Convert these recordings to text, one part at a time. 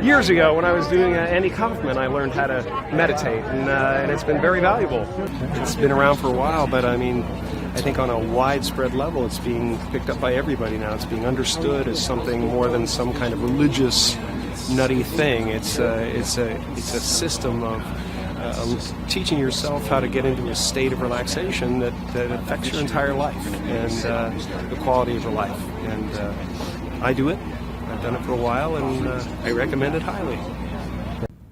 years ago when I was doing Andy Kaufman, I learned how to meditate, and it's been very valuable. It's been around for a while, but I mean, I think on a widespread level, it's being picked up by everybody now. It's being understood as something more than some kind of religious, nutty thing. It's a system of teaching yourself how to get into a state of relaxation that affects your entire life and the quality of your life. And I do it. I've done it for a while, and I recommend it highly.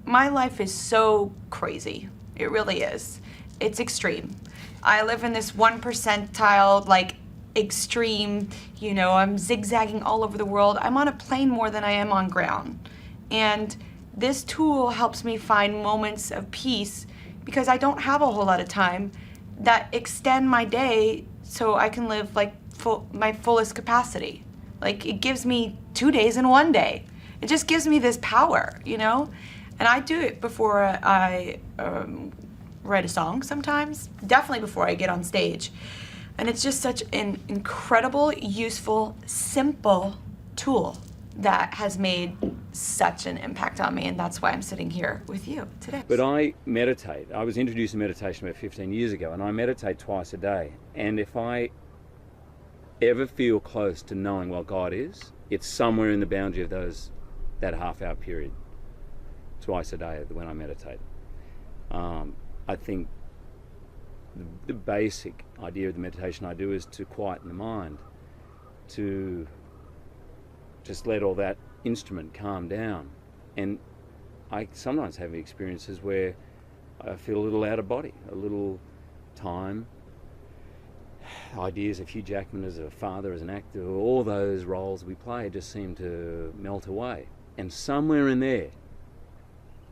My life is so crazy. It really is. It's extreme. I live in this 1 percentile, like, extreme, you know, I'm zigzagging all over the world. I'm on a plane more than I am on ground. And this tool helps me find moments of peace because I don't have a whole lot of time that extend my day so I can live like my fullest capacity. Like, it gives me 2 days in 1 day. It just gives me this power, you know? And I do it before I write a song sometimes, definitely before I get on stage. And it's just such an incredible, useful, simple tool that has made such an impact on me, and that's why I'm sitting here with you today. But I meditate. I was introduced to meditation about 15 years ago, and I meditate twice a day. And if I ever feel close to knowing what God is, it's somewhere in the boundary of that half-hour period, twice a day when I meditate. I think the basic idea of the meditation I do is to quieten the mind, to just let all that instrument calm down. And I sometimes have experiences where I feel a little out of body, a little time. Ideas of Hugh Jackman as a father, as an actor, all those roles we play just seem to melt away. And somewhere in there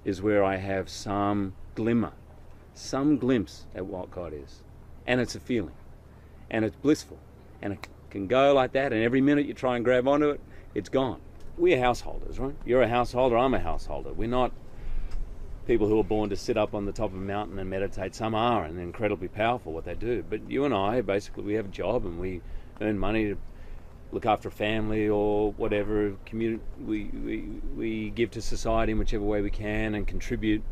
is where I have some glimmer, some glimpse at what God is. And it's a feeling. And it's blissful. And it can go like that, and every minute you try and grab onto it, it's gone. We're householders, right? You're a householder, I'm a householder. We're not people who are born to sit up on the top of a mountain and meditate. Some are, and they're incredibly powerful what they do. But you and I, basically, we have a job and we earn money to look after a family or whatever. We give to society in whichever way we can and contribute.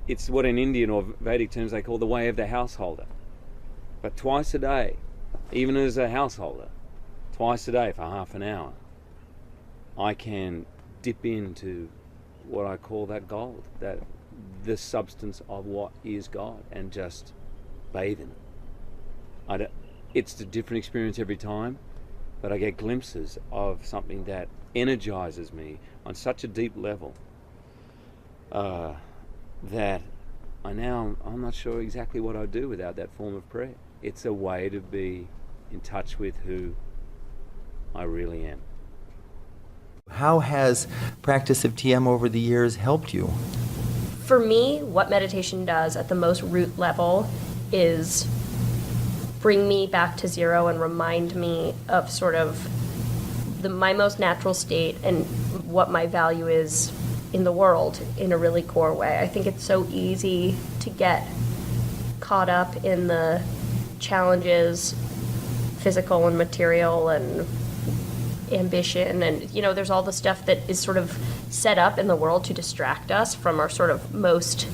It's what in Indian or Vedic terms they call the way of the householder. But twice a day, even as a householder, twice a day for half an hour, I can dip into what I call that gold, that the substance of what is God, and just bathe in it. It's a different experience every time, but I get glimpses of something that energizes me on such a deep level that I'm not sure exactly what I'd do without that form of prayer. It's a way to be in touch with who I really am. How has practice of TM over the years helped you? For me, what meditation does at the most root level is bring me back to zero and remind me of sort of my most natural state and what my value is in the world in a really core way. I think it's so easy to get caught up in the challenges, physical and material and ambition, and you know, there's all the stuff that is sort of set up in the world to distract us from our sort of most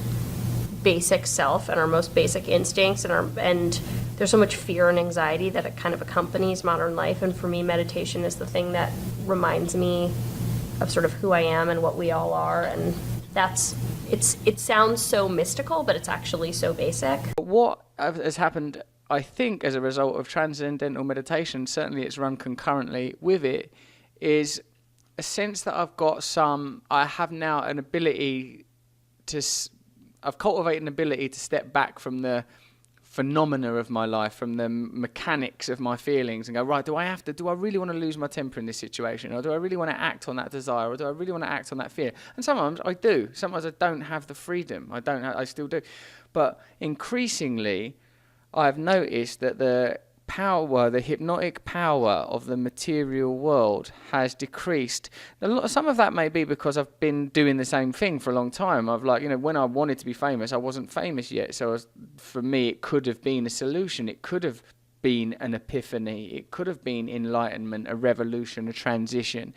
basic self and our most basic instincts, and there's so much fear and anxiety that it kind of accompanies modern life. And for me, meditation is the thing that reminds me of sort of who I am and what we all are, and it sounds so mystical, but it's actually so basic. What has happened, I think, as a result of Transcendental Meditation, certainly it's run concurrently with it, is a sense that I have now an ability I've cultivated an ability to step back from the phenomena of my life, from the mechanics of my feelings, and go, right, do I really want to lose my temper in this situation, or do I really want to act on that desire, or do I really want to act on that fear? And sometimes I do. Sometimes I don't have the freedom. I still do. But increasingly, I've noticed that the hypnotic power of the material world has decreased. Some of that may be because I've been doing the same thing for a long time. When I wanted to be famous, I wasn't famous yet. So for me, it could have been a solution. It could have been an epiphany. It could have been enlightenment, a revolution, a transition.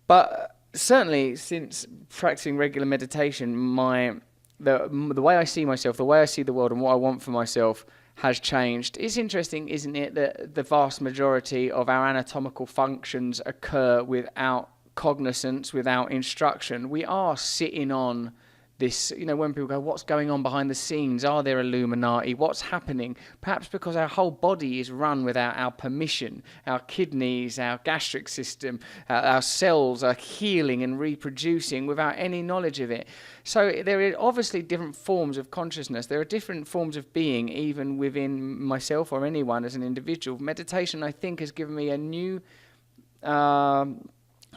But certainly since practicing regular meditation, the way I see myself, the way I see the world, and what I want for myself has changed. It's interesting, isn't it, that the vast majority of our anatomical functions occur without cognizance, without instruction. We are sitting on this, when people go, what's going on behind the scenes? Are there Illuminati? What's happening? Perhaps because our whole body is run without our permission. Our kidneys, our gastric system, our cells are healing and reproducing without any knowledge of it. So there are obviously different forms of consciousness. There are different forms of being, even within myself or anyone as an individual. Meditation, I think, has given me a new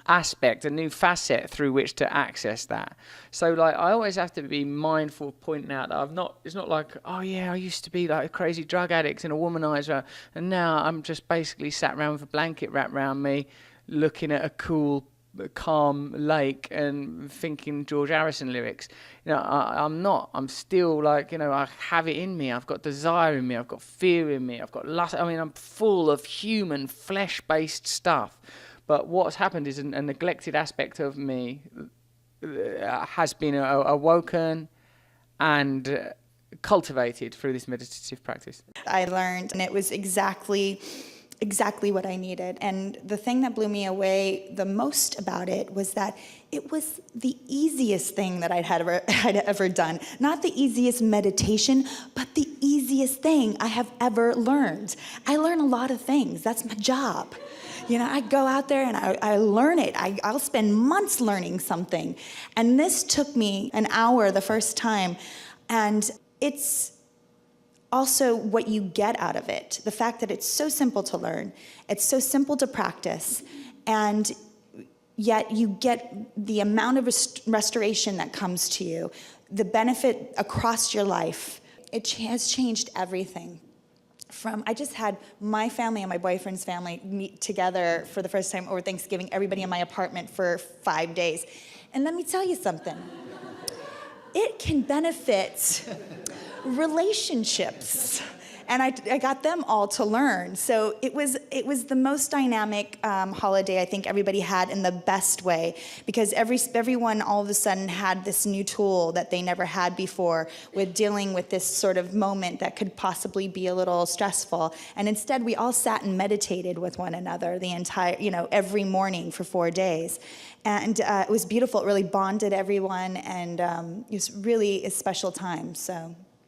aspect, a new facet through which to access that. So I always have to be mindful of pointing out that it's not like, oh yeah, I used to be like a crazy drug addict and a womanizer, and now I'm just basically sat around with a blanket wrapped around me looking at a cool, calm lake and thinking George Harrison lyrics. I'm not. I'm still I have it in me. I've got desire in me. I've got fear in me. I've got lust. I'm full of human flesh-based stuff. But what's happened is a neglected aspect of me has been awoken and cultivated through this meditative practice. I learned, and it was exactly what I needed. And the thing that blew me away the most about it was that it was the easiest thing that I'd ever done. Not the easiest meditation, but the easiest thing I have ever learned. I learn a lot of things. That's my job. I go out there and I learn it. I'll spend months learning something. And this took me an hour the first time. And it's also what you get out of it. The fact that it's so simple to learn, it's so simple to practice, and yet you get the amount of restoration that comes to you, the benefit across your life. It has changed everything. I just had my family and my boyfriend's family meet together for the first time over Thanksgiving, everybody in my apartment for 5 days. And let me tell you something. It can benefit relationships. And I got them all to learn. So it was the most dynamic holiday I think everybody had in the best way, because everyone all of a sudden had this new tool that they never had before with dealing with this sort of moment that could possibly be a little stressful. And instead we all sat and meditated with one another the entire, every morning for 4 days. And it was beautiful. It really bonded everyone, and it was really a special time. So